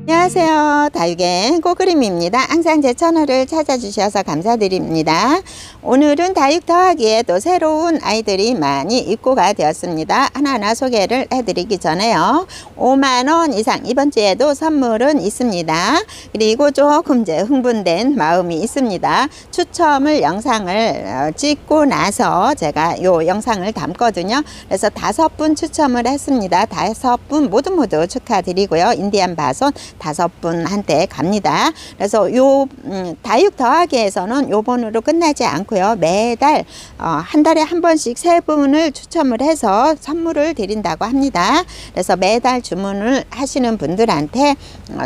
안녕하세요. 다육의 꽃그림입니다. 항상 제 채널을 찾아주셔서 감사드립니다. 오늘은 다육 더하기에 또 새로운 아이들이 많이 입고가 되었습니다. 하나하나 소개를 해드리기 전에요. 5만원 이상 이번 주에도 선물은 있습니다. 그리고 조금 이제 흥분된 마음이 있습니다. 추첨을 영상을 찍고 나서 제가 요 영상을 담거든요. 그래서 5분 추첨을 했습니다. 5분 모두 축하드리고요. 인디안 바손 5분한테 갑니다. 그래서 요 다육 더하기에서는 요번으로 끝나지 않고요. 매달 한 달에 한 번씩 3분을 추첨을 해서 선물을 드린다고 합니다. 그래서 매달 주문을 하시는 분들한테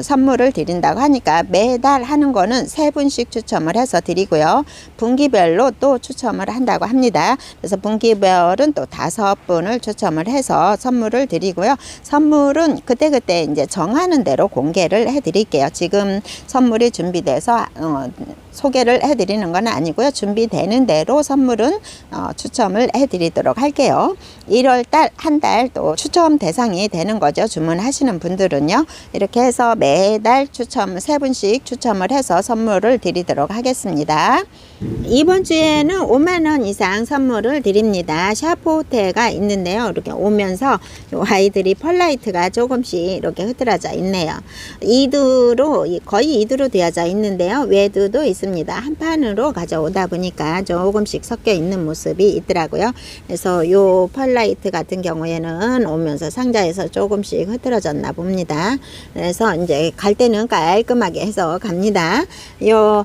선물을 드린다고 하니까 매달 하는 거는 3분씩 추첨을 해서 드리고요. 분기별로 또 추첨을 한다고 합니다. 그래서 분기별은 또 5분을 추첨을 해서 선물을 드리고요. 선물은 그때그때 이제 정하는 대로 공개를 해드릴게요. 지금 선물이 준비돼서 소개를 해드리는 건 아니고요. 준비되는 대로 선물은 추첨을 해드리도록 할게요. 1월달 한 달 또 추첨 대상이 되는 거죠. 주문하시는 분들은요. 이렇게 해서 매달 추첨 3분씩 추첨을 해서 선물을 드리도록 하겠습니다. 이번 주에는 5만원 이상 선물을 드립니다. 샤프호텔가 있는데요. 이렇게 오면서 요 아이들이 펄라이트가 조금씩 이렇게 흐트러져 있네요. 이두로 거의 이두로 되어져 있는데요. 외두도 있습니다. 한 판으로 가져오다 보니까 조금씩 섞여 있는 모습이 있더라고요. 그래서 요 펄라이트 같은 경우에는 오면서 상자에서 조금씩 흐트러졌나 봅니다. 그래서 이제 갈 때는 깔끔하게 해서 갑니다. 요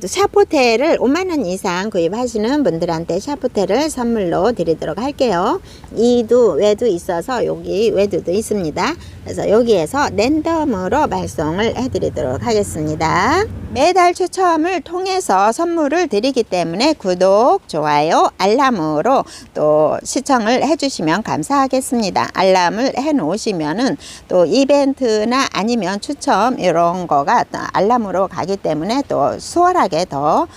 샤프호텔을 5만원 이상 구입하시는 분들한테 샤프호텔을 선물로 드리도록 할게요. 이두 외두 있어서 여기 외두도 있습니다. 그래서 여기에서 랜덤으로 발송을 해드리도록 하겠습니다. 매달 추첨을 통해서 선물을 드리기 때문에 구독, 좋아요, 알람으로 또 시청을 해주시면 감사하겠습니다. 알람을 해 놓으시면은 또 이벤트나 아니면 추첨 이런 거가 알람으로 가기 때문에 또 수월하게 더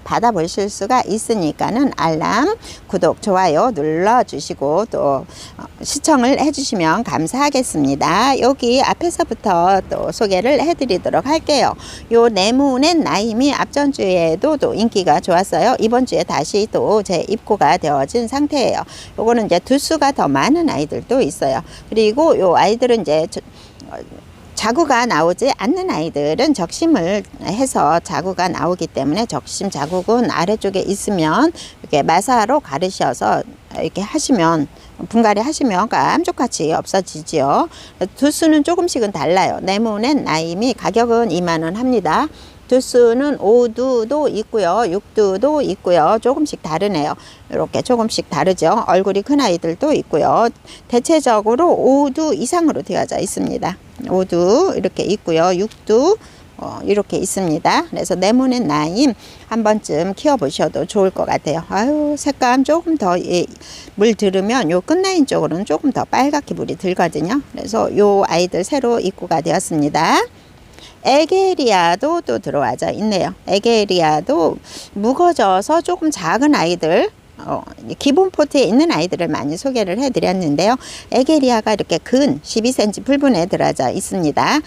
받아보실 수가 있으니까는 알람, 구독, 좋아요 눌러주시고 또 시청을 해주시면 감사하겠습니다. 여기 앞에서부터 또 소개를 해드리도록 할게요. 요 네모넨 나임이 앞전 주에도 또 인기가 좋았어요. 이번 주에 다시 또 재입고가 되어진 상태예요. 요거는 이제 두수가 더 많은 아이들도 있어요. 그리고 요 아이들은 이제 자구가 나오지 않는 아이들은 적심을 해서 자구가 나오기 때문에 적심 자국은 아래쪽에 있으면 이렇게 마사로 가르셔서 이렇게 하시면 분갈이 하시면 깜짝같이 없어지지요. 두수는 조금씩은 달라요. 네모넨 나임이 가격은 2만원 합니다. 두수는 5두도 있고요. 6두도 있고요. 조금씩 다르네요. 이렇게 조금씩 다르죠. 얼굴이 큰 아이들도 있고요. 대체적으로 5두 이상으로 되어져 있습니다. 5두 이렇게 있고요. 6두 이렇게 있습니다. 그래서 네모넨 나임 한 번쯤 키워보셔도 좋을 것 같아요. 아유, 색감 조금 더 물 들으면 요 끝라인 쪽으로는 조금 더 빨갛게 물이 들거든요. 그래서 요 아이들 새로 입고가 되었습니다. 에게리아도 또 들어와져 있네요. 에게리아도 묵어져서 조금 작은 아이들, 기본 포트에 있는 아이들을 많이 소개를 해드렸는데요. 에게리아가 이렇게 근 12cm 풀분에 들어져 있습니다.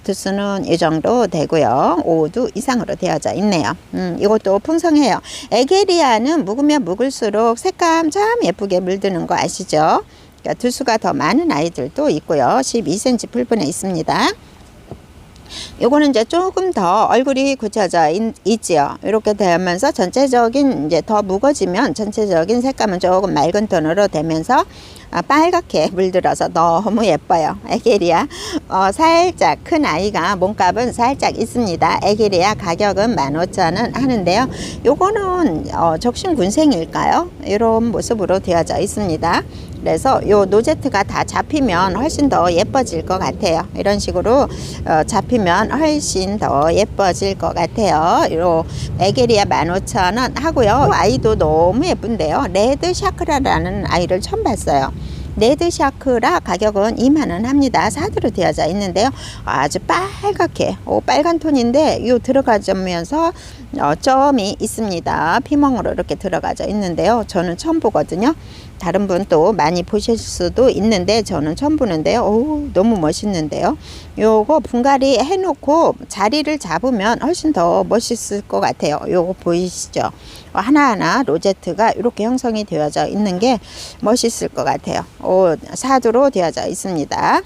두수는 이 정도 되고요. 5두 이상으로 되어져 있네요. 이것도 풍성해요. 에게리아는 묵으면 묵을수록 색감 참 예쁘게 물드는 거 아시죠? 그러니까 두수가 더 많은 아이들도 있고요. 12cm 풀분에 있습니다. 요거는 이제 조금 더 얼굴이 굳혀져 있지요. 이렇게 되면서 전체적인 이제 더 무거지면 전체적인 색감은 조금 맑은 톤으로 되면서 빨갛게 물들어서 너무 예뻐요. 에게리아 살짝 큰 아이가 몸값은 살짝 있습니다. 에게리아 가격은 15,000원 하는데요. 요거는 적심 군생일까요? 이런 모습으로 되어져 있습니다. 그래서 요 노제트가 다 잡히면 훨씬 더 예뻐질 것 같아요. 이런 식으로 잡히면 훨씬 더 예뻐질 것 같아요. 요 에게리아 15,000원 하고요. 아이도 너무 예쁜데요. 레드 샤크라라는 아이를 처음 봤어요. 레드샤크라 가격은 2만원 합니다. 사두로 되어져 있는데요. 아주 빨갛게 빨간 톤인데 요 들어가면서 점이 있습니다. 피멍으로 이렇게 들어가져 있는데요. 저는 처음 보거든요. 다른 분 또 많이 보실 수도 있는데 저는 처음 보는데요. 너무 멋있는데요. 요거 분갈이 해놓고 자리를 잡으면 훨씬 더 멋있을 것 같아요. 요거 보이시죠? 하나하나 로제트가 이렇게 형성이 되어져 있는 게 멋있을 것 같아요. 사두로 되어져 있습니다.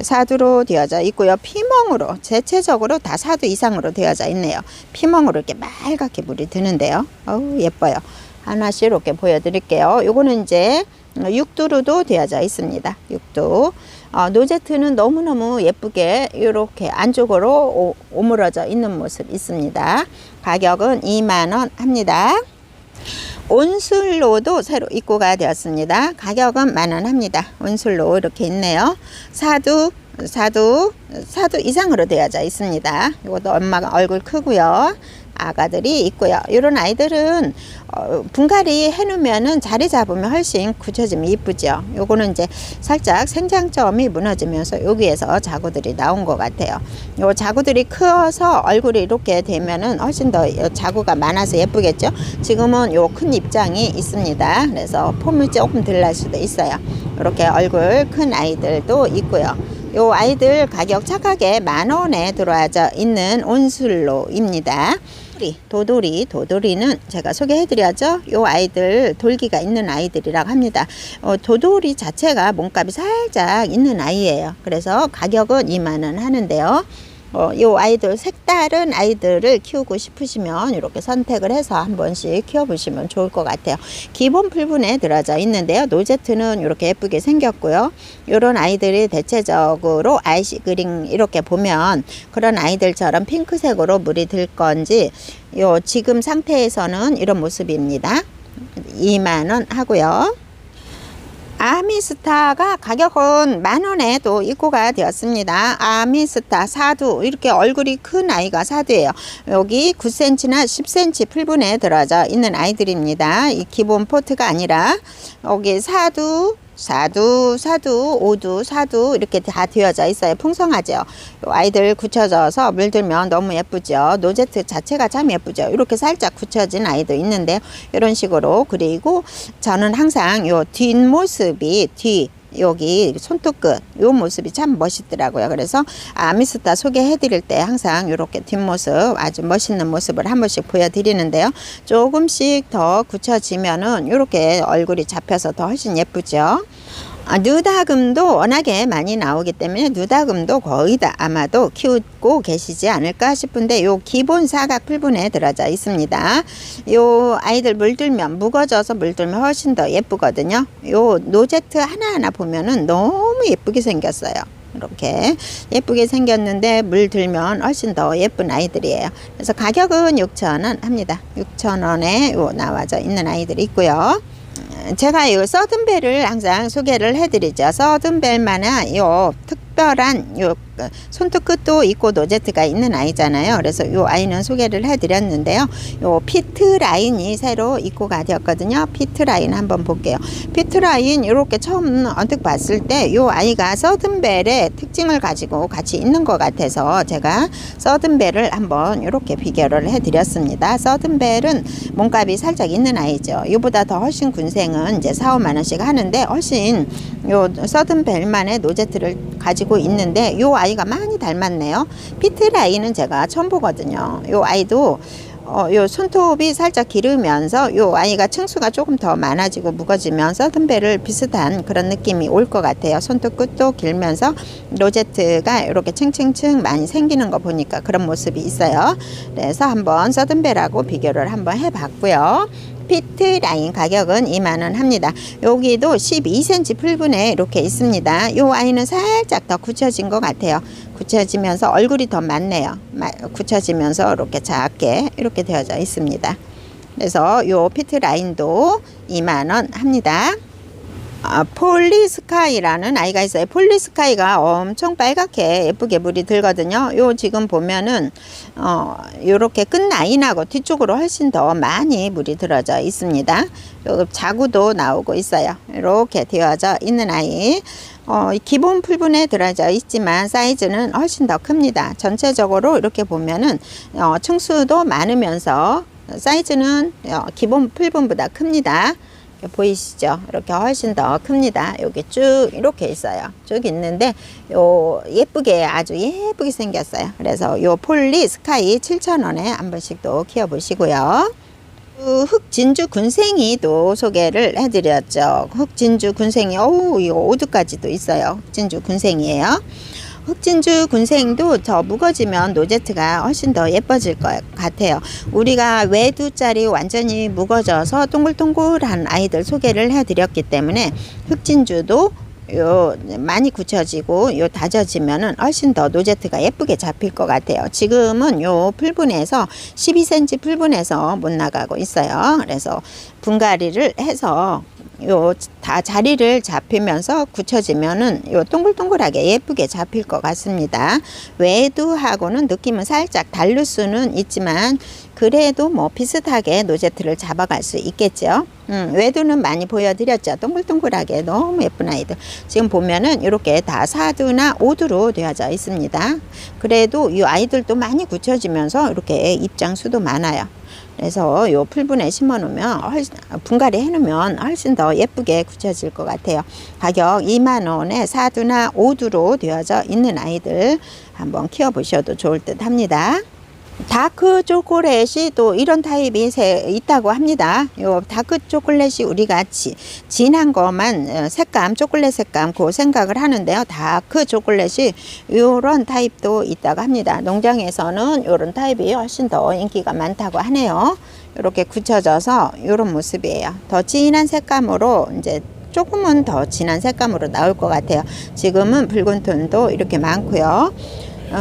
사두로 되어져 있고요. 피멍으로 대체적으로 다 사두 이상으로 되어져 있네요. 피멍으로 이렇게 빨갛게 물이 드는데요. 예뻐요. 하나씩 이렇게 보여드릴게요. 요거는 이제 6두로도 되어져 있습니다. 6두. 노제트는 너무너무 예쁘게 이렇게 안쪽으로 오므러져 있는 모습 있습니다. 가격은 2만원 합니다. 온술로도 새로 입고가 되었습니다. 가격은 만원 합니다. 온술로 이렇게 있네요. 사두 이상으로 되어져 있습니다. 이것도 엄마가 얼굴 크고요. 아가들이 있고요. 이런 아이들은 분갈이 해놓으면은 자리 잡으면 훨씬 굳혀지면 이쁘죠. 요거는 이제 살짝 생장점이 무너지면서 여기에서 자구들이 나온 것 같아요. 요 자구들이 커서 얼굴이 이렇게 되면은 훨씬 더 자구가 많아서 예쁘겠죠. 지금은 요 큰 입장이 있습니다. 그래서 폼이 조금 덜 날 수도 있어요. 이렇게 얼굴 큰 아이들도 있고요. 요 아이들 가격 착하게 만원에 들어와져 있는 온술로입니다. 도돌이는 제가 소개해드려야죠. 요 아이들 돌기가 있는 아이들이라고 합니다. 도돌이 자체가 몸값이 살짝 있는 아이예요. 그래서 가격은 2만원 하는데요. 요 아이들 색다른 아이들을 키우고 싶으시면 이렇게 선택을 해서 한 번씩 키워보시면 좋을 것 같아요. 기본 풀분에 들어져 있는데요. 노제트는 이렇게 예쁘게 생겼고요. 이런 아이들이 대체적으로 아이시 그린 이렇게 보면 그런 아이들처럼 핑크색으로 물이 들 건지 요 지금 상태에서는 이런 모습입니다. 2만원 하고요. 아미스타가 가격은 만원에 또 입고가 되었습니다. 아미스타 사두, 이렇게 얼굴이 큰 아이가 사두예요. 여기 9cm나 10cm 풀분에 들어져 있는 아이들입니다. 이 기본 포트가 아니라 여기 사두, 오두, 사두 이렇게 다 되어져 있어요. 풍성하죠. 아이들 굳혀져서 물들면 너무 예쁘죠. 노제트 자체가 참 예쁘죠. 이렇게 살짝 굳혀진 아이도 있는데 이런 식으로. 그리고 저는 항상 요 뒷모습이 여기 손톱 끝 요 모습이 참 멋있더라고요. 그래서 아미스타 소개해 드릴 때 항상 이렇게 뒷모습 아주 멋있는 모습을 한 번씩 보여드리는데요. 조금씩 더 굳혀지면은 이렇게 얼굴이 잡혀서 더 훨씬 예쁘죠. 누다금도 워낙에 많이 나오기 때문에 누다금도 거의 다 아마도 키우고 계시지 않을까 싶은데 요 기본 사각 풀분에 들어져 있습니다. 요 아이들 물들면 묵어져서 물들면 훨씬 더 예쁘거든요. 요 노제트 하나하나 보면은 너무 예쁘게 생겼어요. 이렇게 예쁘게 생겼는데 물들면 훨씬 더 예쁜 아이들이에요. 그래서 가격은 6,000원 합니다. 6,000원에 나와져 있는 아이들이 있고요. 제가 이 서든벨을 항상 소개를 해드리죠. 서든벨만한 요 특별한 요 손톱 끝도 있고 노제트가 있는 아이잖아요. 그래서 요 아이는 소개를 해드렸는데요. 요 피트 라인이 새로 입고가 되었거든요. 피트 라인 한번 볼게요. 피트 라인 이렇게 처음 언뜻 봤을 때 요 아이가 서든벨의 특징을 가지고 같이 있는 것 같아서 제가 서든벨을 한번 이렇게 비교를 해드렸습니다. 서든벨은 몸값이 살짝 있는 아이죠. 이보다 더 훨씬 군생은 이제 4, 5만 원씩 하는데 훨씬 요 서든벨만의 노제트를 가지고 있는데 요 아이가 많이 닮았네요. 피트 라인은 제가 처음 보거든요. 요 아이도 요 손톱이 살짝 기르면서 요 아이가 층수가 조금 더 많아지고 무거지면서 서든벨을 비슷한 그런 느낌이 올 것 같아요. 손톱 끝도 길면서 로제트가 이렇게 층층층 많이 생기는 거 보니까 그런 모습이 있어요. 그래서 한번 서든벨하고 비교를 한번 해봤고요. 피트 라인 가격은 2만원 합니다. 여기도 12cm 풀분에 이렇게 있습니다. 요 아이는 살짝 더 굳혀진 것 같아요. 굳혀지면서 얼굴이 더 많네요. 굳혀지면서 이렇게 작게 이렇게 되어져 있습니다. 그래서 요 피트 라인도 2만원 합니다. 폴리스카이라는 아이가 있어요. 폴리스카이가 엄청 빨갛게 예쁘게 물이 들거든요. 요 지금 보면은 요렇게 끝라인하고 뒤쪽으로 훨씬 더 많이 물이 들어져 있습니다. 요 자구도 나오고 있어요. 이렇게 되어져 있는 아이. 기본 풀분에 들어져 있지만 사이즈는 훨씬 더 큽니다. 전체적으로 이렇게 보면은 층수도 많으면서 사이즈는 기본 풀분보다 큽니다. 보이시죠? 이렇게 훨씬 더 큽니다. 여기 쭉 이렇게 있어요. 쭉 있는데 요 예쁘게 아주 예쁘게 생겼어요. 그래서 요 폴리 스카이 7,000원에 한 번씩 또 키워 보시고요. 흑진주 군생이도 소개를 해드렸죠. 흑진주 군생이 이 오두까지도 있어요. 흑진주 군생이에요. 흑진주 군생도 더 묵어지면 노제트가 훨씬 더 예뻐질 것 같아요. 우리가 외두짜리 완전히 묵어져서 동글동글한 아이들 소개를 해드렸기 때문에 흑진주도 많이 굳혀지고 다져지면은 훨씬 더 노제트가 예쁘게 잡힐 것 같아요. 지금은 요 풀분에서 12cm 풀분에서 못 나가고 있어요. 그래서 분갈이를 해서 다 자리를 잡히면서 굳혀지면은 동글동글하게 예쁘게 잡힐 것 같습니다. 외두하고는 느낌은 살짝 다를 수는 있지만 그래도 뭐 비슷하게 노제트를 잡아갈 수 있겠죠. 외두는 많이 보여드렸죠. 동글동글하게 너무 예쁜 아이들. 지금 보면은 이렇게 다 4두나 5두로 되어져 있습니다. 그래도 이 아이들도 많이 굳혀지면서 이렇게 입장수도 많아요. 그래서 요 풀분에 심어 놓으면 분갈이 해 놓으면 훨씬 더 예쁘게 굳혀질 것 같아요. 가격 2만원에 4두나 5두로 되어져 있는 아이들 한번 키워 보셔도 좋을 듯 합니다. 다크 초콜릿이 또 이런 타입이 있다고 합니다. 요 다크 초콜릿이 우리가 진한 것만 색감, 초콜릿 색감 그 생각을 하는데요. 다크 초콜릿이 요런 타입도 있다고 합니다. 농장에서는 요런 타입이 훨씬 더 인기가 많다고 하네요. 이렇게 굳혀져서 요런 모습이에요. 더 진한 색감으로 이제 조금은 더 진한 색감으로 나올 것 같아요. 지금은 붉은 톤도 이렇게 많고요.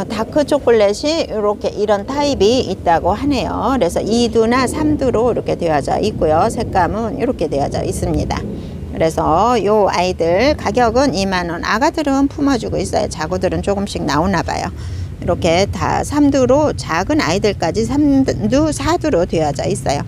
다크 초콜릿이 이렇게 이런 타입이 있다고 하네요. 그래서 2두나 3두로 이렇게 되어져 있고요. 색감은 이렇게 되어져 있습니다. 그래서 요 아이들 가격은 2만원. 아가들은 품어주고 있어요. 자구들은 조금씩 나오나 봐요. 이렇게 다 3두로 작은 아이들까지 3두, 4두로 되어져 있어요.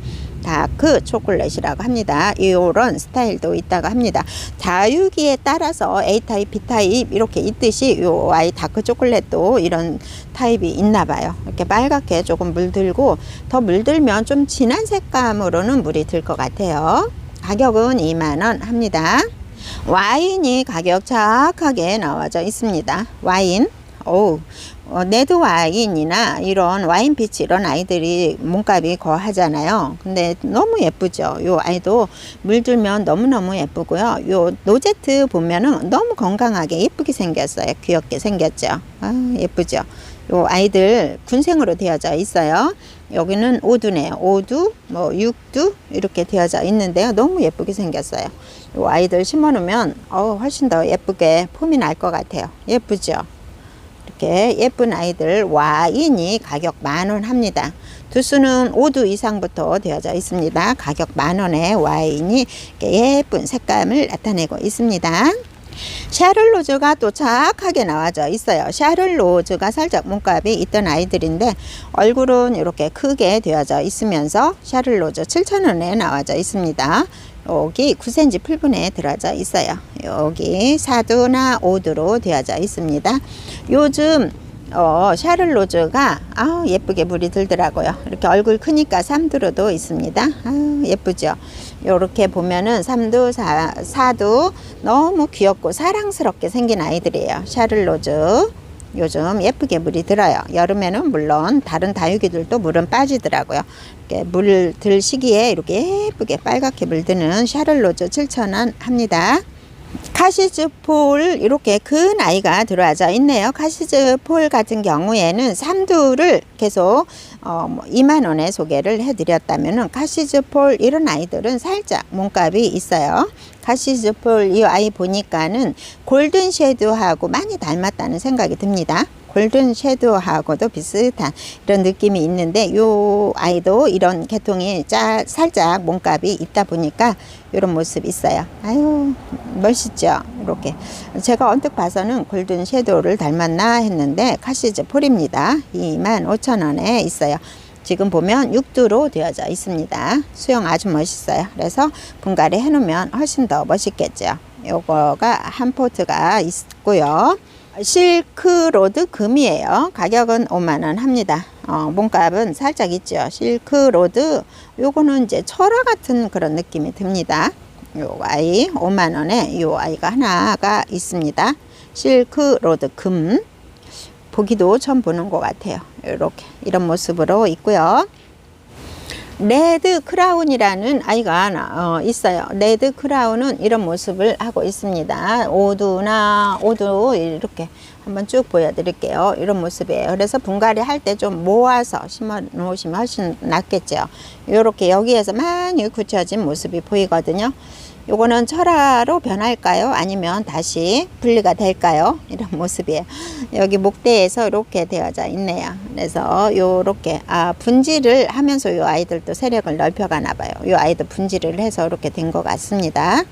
다크 초콜릿이라고 합니다. 이런 스타일도 있다고 합니다. 다육이에 따라서 A타입, B타입 이렇게 있듯이 요 아이 다크 초콜릿도 이런 타입이 있나 봐요. 이렇게 빨갛게 조금 물들고 더 물들면 좀 진한 색감으로는 물이 들 것 같아요. 가격은 2만원 합니다. 와인이 가격 정확하게 나와져 있습니다. 와인. 네드 와인이나 이런 와인피치 이런 아이들이 몸값이 거하잖아요. 근데 너무 예쁘죠. 요 아이도 물들면 너무너무 예쁘고요. 요 노제트 보면은 너무 건강하게 예쁘게 생겼어요. 귀엽게 생겼죠. 예쁘죠. 요 아이들 군생으로 되어져 있어요. 여기는 5두네요. 5두, 6두 이렇게 되어져 있는데요. 너무 예쁘게 생겼어요. 요 아이들 심어 놓으면 훨씬 더 예쁘게 폼이 날 것 같아요. 예쁘죠. 이렇게 예쁜 아이들 와인이 가격 10,000원 합니다. 두수는 5두 이상부터 되어져 있습니다. 가격 10,000원에 와인이 예쁜 색감을 나타내고 있습니다. 샤를로즈가 또 정확하게 나와져 있어요. 샤를로즈가 살짝 몸값이 있던 아이들인데 얼굴은 이렇게 크게 되어져 있으면서 샤를로즈 7,000원에 나와져 있습니다. 여기 9cm 풀분에 들어져 있어요. 여기 4두나 5두로 되어져 있습니다. 요즘 샤를로즈가 예쁘게 물이 들더라고요. 이렇게 얼굴 크니까 3두로도 있습니다. 예쁘죠. 이렇게 보면은 3두, 4두 너무 귀엽고 사랑스럽게 생긴 아이들이에요. 샤를로즈. 요즘 예쁘게 물이 들어요. 여름에는 물론 다른 다육이들도 물은 빠지더라고요. 이렇게 물 들 시기에 이렇게 예쁘게 빨갛게 물드는 샤를로즈 7,000원 합니다. 카시즈폴 이렇게 큰 아이가 들어와져 있네요. 카시즈폴 같은 경우에는 3두를 계속 2만원에 소개를 해드렸다면은 카시즈폴 이런 아이들은 살짝 몸값이 있어요. 카시즈폴 이 아이 보니까는 골든 쉐드하고 많이 닮았다는 생각이 듭니다. 골든 섀도우하고도 비슷한 이런 느낌이 있는데, 요 아이도 이런 계통이 살짝 몸값이 있다 보니까 이런 모습이 있어요. 아유, 멋있죠? 이렇게 제가 언뜻 봐서는 골든 섀도우를 닮았나 했는데 카시즈 폴입니다. 25,000원에 있어요. 지금 보면 6두로 되어져 있습니다. 수영 아주 멋있어요. 그래서 분갈이 해 놓으면 훨씬 더 멋있겠죠. 요거가 한 포트가 있고요. 실크로드 금이에요. 가격은 5만원 합니다. 몸값은 살짝 있죠. 실크로드, 요거는 이제 철화 같은 그런 느낌이 듭니다. 요 아이 5만원에 요 아이가 하나가 있습니다. 실크로드 금. 보기도 처음 보는 것 같아요. 이렇게 이런 모습으로 있고요. 레드 크라운이라는 아이가 하나 있어요. 레드 크라운은 이런 모습을 하고 있습니다. 오두 이렇게 한번 쭉 보여드릴게요. 이런 모습이에요. 그래서 분갈이 할 때 좀 모아서 심어 놓으시면 훨씬 낫겠죠. 이렇게 여기에서 많이 굳혀진 모습이 보이거든요. 요거는 철화로 변할까요? 아니면 다시 분리가 될까요? 이런 모습이에요. 여기 목대에서 이렇게 되어져 있네요. 그래서 요렇게 분질을 하면서 요 아이들도 세력을 넓혀가나 봐요. 요 아이도 분질을 해서 이렇게 된 것 같습니다.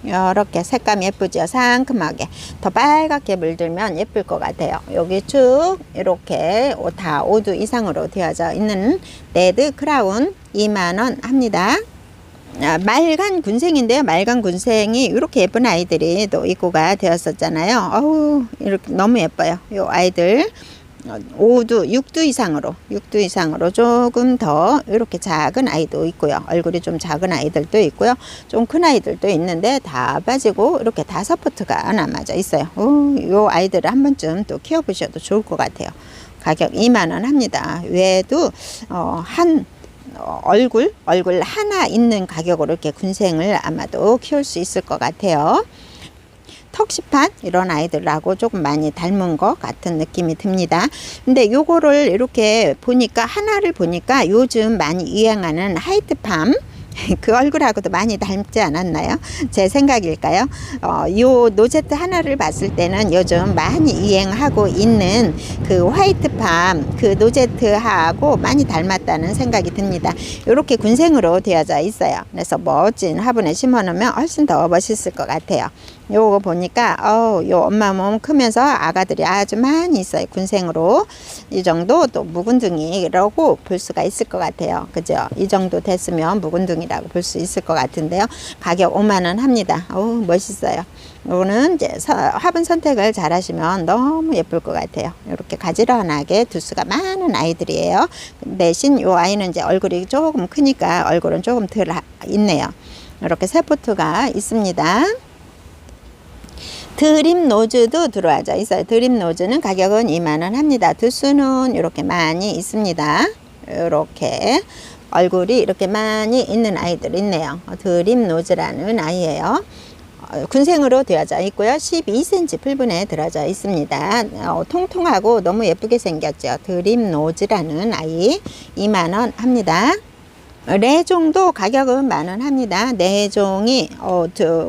이렇게 색감 예쁘죠? 상큼하게 더 빨갛게 물들면 예쁠 것 같아요. 여기 쭉 이렇게 다 5두 이상으로 되어져 있는 레드 크라운 2만원 합니다. 말간 군생인데요. 말간 군생이 이렇게 예쁜 아이들이 또 입고가 되었었잖아요. 어우, 이렇게 너무 예뻐요. 요 아이들 6두 이상으로 조금 더 이렇게 작은 아이도 있고요. 얼굴이 좀 작은 아이들도 있고요. 좀 큰 아이들도 있는데 다 빠지고 이렇게 5포트가 남아져 있어요. 요 아이들을 한 번쯤 또 키워보셔도 좋을 것 같아요. 가격 2만원 합니다. 외에도 얼굴 하나 있는 가격으로 이렇게 군생을 아마도 키울 수 있을 것 같아요. 턱시판 이런 아이들하고 조금 많이 닮은 것 같은 느낌이 듭니다. 근데 요거를 이렇게 보니까 하나를 보니까 요즘 많이 유행하는 하이트팜 그 얼굴하고도 많이 닮지 않았나요? 제 생각일까요? 요 노제트 하나를 봤을 때는 요즘 많이 유행하고 있는 그 화이트팜 그 노제트하고 많이 닮았다는 생각이 듭니다. 이렇게 군생으로 되어져 있어요. 그래서 멋진 화분에 심어 놓으면 훨씬 더 멋있을 것 같아요. 요거 보니까 요 엄마 몸 크면서 아가들이 아주 많이 있어요. 군생으로 이 정도 또 묵은둥이라고 볼 수가 있을 것 같아요. 그죠? 이 정도 됐으면 묵은둥이라고 볼 수 있을 것 같은데요. 가격 5만원 합니다. 어우, 멋있어요. 요거는 이제 화분 선택을 잘 하시면 너무 예쁠 것 같아요. 이렇게 가지런하게 두수가 많은 아이들이에요. 대신 요 아이는 이제 얼굴이 조금 크니까 얼굴은 조금 덜 있네요. 이렇게 세 포트가 있습니다. 드림 노즈도 들어와져 있어요. 드림 노즈는 가격은 2만원 합니다. 두수는 이렇게 많이 있습니다. 이렇게 얼굴이 이렇게 많이 있는 아이들 있네요. 드림 노즈라는 아이예요. 군생으로 되어져 있고요. 12cm 풀분에 들어져 있습니다. 통통하고 너무 예쁘게 생겼죠. 드림 노즈라는 아이 2만원 합니다. 레종도 가격은 만원 합니다. 내종이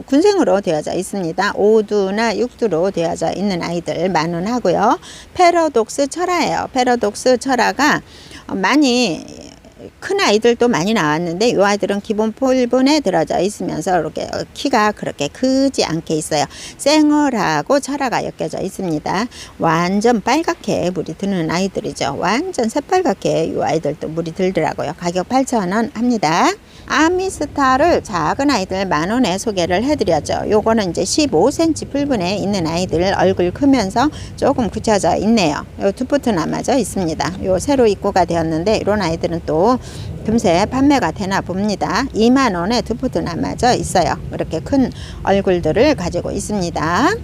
군생으로 되어져 있습니다. 5두나 6두로 되어져 있는 아이들 만원 하고요. 패러독스 철화예요. 패러독스 철화가 많이 큰 아이들도 많이 나왔는데 이 아이들은 기본 풀분에 들어져 있으면서 이렇게 키가 그렇게 크지 않게 있어요. 쌩얼하고 철화가 엮여져 있습니다. 완전 빨갛게 물이 드는 아이들이죠. 완전 새빨갛게 이 아이들도 물이 들더라고요. 가격 8,000원 합니다. 아미스타를 작은 아이들 만원에 소개를 해드렸죠. 요거는 이제 15cm 풀분에 있는 아이들 얼굴 크면서 조금 굳혀져 있네요. 요 2포트 남아져 있습니다. 요 새로 입고가 되었는데 이런 아이들은 또 금세 판매가 되나 봅니다. 2만원에 2포트 남아져 있어요. 이렇게 큰 얼굴들을 가지고 있습니다.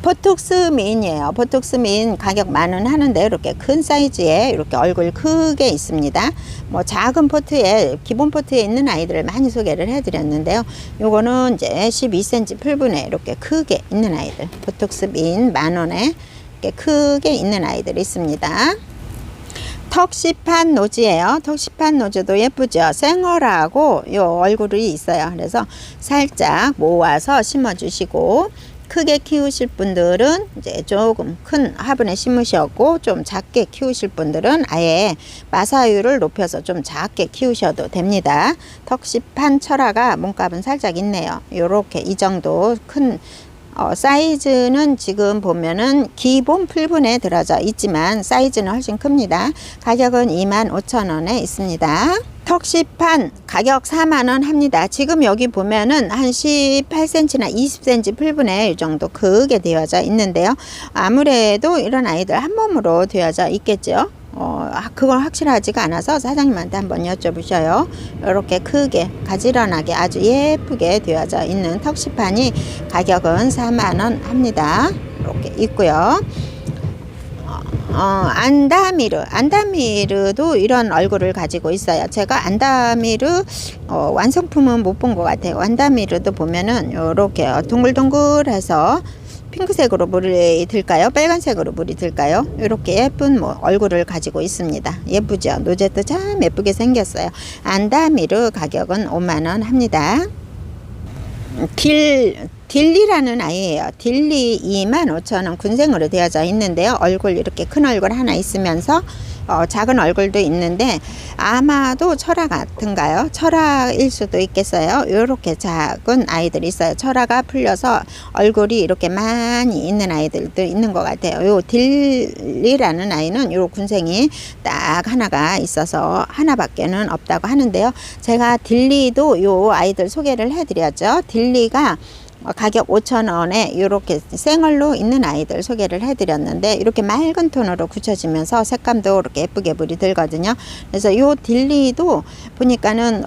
보톡스 미인이에요. 보톡스 미인 가격 만원 하는데 이렇게 큰 사이즈에 이렇게 얼굴 크게 있습니다. 뭐 작은 포트에 기본 포트에 있는 아이들을 많이 소개를 해드렸는데요. 요거는 이제 12cm 풀분에 이렇게 크게 있는 아이들 보톡스 미인 만원에 이렇게 크게 있는 아이들이 있습니다. 턱시판 노즈예요. 턱시판 노즈도 예쁘죠. 생얼하고 요 얼굴이 있어요. 그래서 살짝 모아서 심어 주시고 크게 키우실 분들은 이제 조금 큰 화분에 심으셨고, 좀 작게 키우실 분들은 아예 마사유를 높여서 좀 작게 키우셔도 됩니다. 턱시판 철화가 몸값은 살짝 있네요. 요렇게 이 정도 큰 사이즈는 지금 보면은 기본 풀분에 들어져 있지만 사이즈는 훨씬 큽니다. 가격은 25,000원에 있습니다. 턱시판 가격 4만원 합니다. 지금 여기 보면은 한 18cm나 20cm 풀분에 이 정도 크게 되어져 있는데요. 아무래도 이런 아이들 한 몸으로 되어져 있겠죠. 그건 확실하지가 않아서 사장님한테 한번 여쭤보셔요. 이렇게 크게 가지런하게 아주 예쁘게 되어져 있는 턱시판이 가격은 4만원 합니다. 이렇게 있고요. 안다미르도 이런 얼굴을 가지고 있어요. 제가 안다미르 완성품은 못 본 것 같아요. 안다미르도 보면은 이렇게 동글동글해서 핑크색으로 물이 들까요? 빨간색으로 물이 들까요? 이렇게 예쁜 얼굴을 가지고 있습니다. 예쁘죠? 노제도 참 예쁘게 생겼어요. 안다미르 가격은 5만원 합니다. 딜리라는 아이예요. 딜리 25,000원 군생으로 되어져 있는데요. 얼굴 이렇게 큰 얼굴 하나 있으면서 작은 얼굴도 있는데 아마도 철화 같은가요? 철화일 수도 있겠어요. 이렇게 작은 아이들이 있어요. 철화가 풀려서 얼굴이 이렇게 많이 있는 아이들도 있는 것 같아요. 요 딜리라는 아이는 요 군생이 딱 하나가 있어서 하나밖에는 없다고 하는데요. 제가 딜리도 요 아이들 소개를 해드렸죠. 딜리가 가격 5,000원에 이렇게 생얼로 있는 아이들 소개를 해드렸는데 이렇게 맑은 톤으로 굳혀지면서 색감도 이렇게 예쁘게 물이 들거든요. 그래서 요 딜리도 보니까는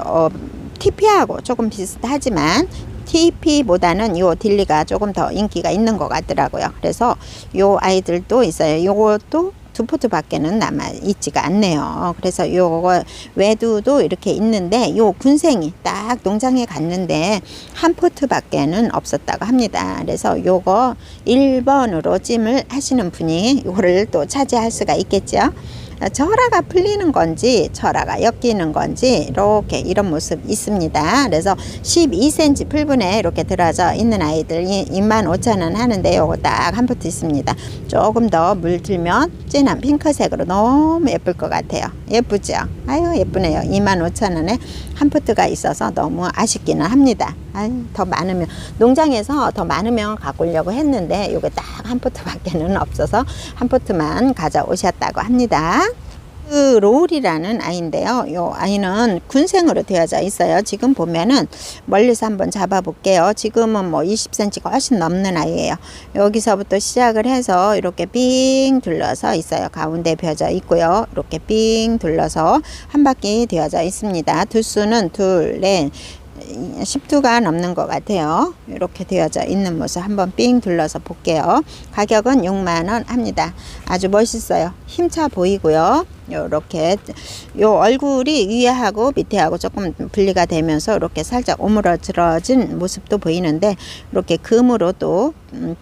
TP하고 조금 비슷하지만 TP보다는 요 딜리가 조금 더 인기가 있는 것 같더라고요. 그래서 요 아이들도 있어요. 요것도 2포트 밖에는 남아 있지가 않네요. 그래서 요거 외두도 이렇게 있는데 요 군생이 딱 농장에 갔는데 한 포트 밖에는 없었다고 합니다. 그래서 요거 1번으로 찜을 하시는 분이 요거를 또 차지할 수가 있겠죠. 철화가 풀리는 건지 철화가 엮이는 건지 이렇게 이런 모습 있습니다. 그래서 12cm 풀분에 이렇게 들어져 있는 아이들이 25,000원 하는데 요거 딱 한 포트 있습니다. 조금 더 물 들면 진한 핑크색으로 너무 예쁠 것 같아요. 예쁘죠? 아유 예쁘네요. 25,000원에 한 포트가 있어서 너무 아쉽기는 합니다. 아유 더 많으면 농장에서 더 많으면 갖고 오려고 했는데 요게 딱 한 포트 밖에는 없어서 한 포트만 가져오셨다고 합니다. 롤이라는 아이인데요. 요 아이는 군생으로 되어져 있어요. 지금 보면은 멀리서 한번 잡아 볼게요. 지금은 20cm가 훨씬 넘는 아이예요. 여기서부터 시작을 해서 이렇게 삥 둘러서 있어요. 가운데 벼져 있고요. 이렇게 삥 둘러서 한 바퀴 되어져 있습니다. 두수는 둘, 넷, 10두가 넘는 것 같아요. 이렇게 되어져 있는 모습 한번 삥 둘러서 볼게요. 가격은 6만원 합니다. 아주 멋있어요. 힘차 보이고요. 요렇게 요 얼굴이 위에하고 밑에하고 조금 분리가 되면서 이렇게 살짝 오므러들어진 모습도 보이는데 이렇게 금으로 또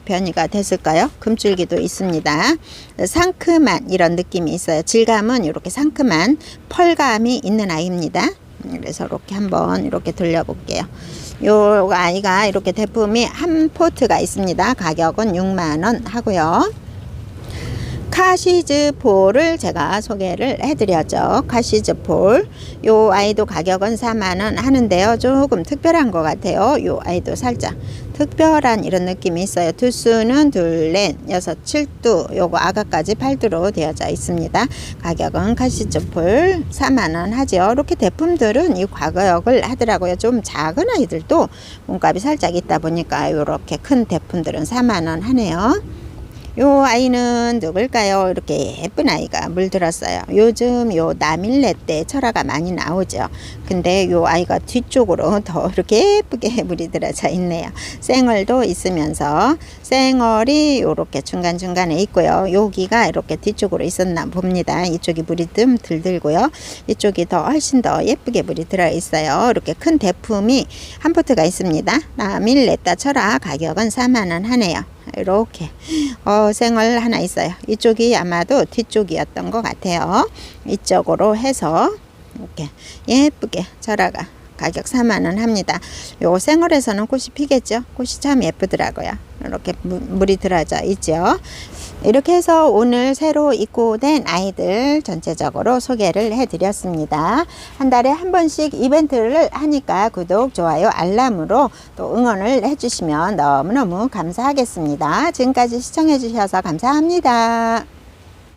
변이가 됐을까요? 금줄기도 있습니다. 상큼한 이런 느낌이 있어요. 질감은 이렇게 상큼한 펄감이 있는 아이입니다. 그래서 이렇게 한번 이렇게 돌려볼게요. 요 아이가 이렇게 대품이 한 포트가 있습니다. 가격은 6만원 하고요. 카시즈폴을 제가 소개를 해드렸죠. 카시즈폴 요 아이도 가격은 4만원 하는데요. 조금 특별한 것 같아요. 요 아이도 살짝 특별한 이런 느낌이 있어요. 두수는 둘, 넷, 여섯, 7두 요거 아가까지 8두로 되어져 있습니다. 가격은 카시즈폴 4만원 하죠. 이렇게 대품들은 이 가격을 하더라고요. 좀 작은 아이들도 몸값이 살짝 있다 보니까 이렇게 큰 대품들은 4만원 하네요. 요 아이는 누굴까요? 이렇게 예쁜 아이가 물들었어요. 요즘 요 나밀레 때 철화가 많이 나오죠. 근데 요 아이가 뒤쪽으로 더 이렇게 예쁘게 물이 들어져 있네요. 생얼도 있으면서 생얼이 요렇게 중간중간에 있고요. 여기가 이렇게 뒤쪽으로 있었나 봅니다. 이쪽이 물이 좀 들들고요. 이쪽이 더 훨씬 더 예쁘게 물이 들어 있어요. 이렇게 큰 대품이 한 포트가 있습니다. 나밀레따 철화 가격은 4만원 하네요. 이렇게 생얼 하나 있어요. 이쪽이 아마도 뒤쪽이었던 것 같아요. 이쪽으로 해서 이렇게 예쁘게 철화가 가격 4만원 합니다. 요 생얼에서는 꽃이 피겠죠. 꽃이 참 예쁘더라고요. 이렇게 물이 들어져 있죠. 이렇게 해서 오늘 새로 입고된 아이들 전체적으로 소개를 해드렸습니다. 한 달에 한 번씩 이벤트를 하니까 구독, 좋아요, 알람으로 또 응원을 해주시면 너무너무 감사하겠습니다. 지금까지 시청해 주셔서 감사합니다.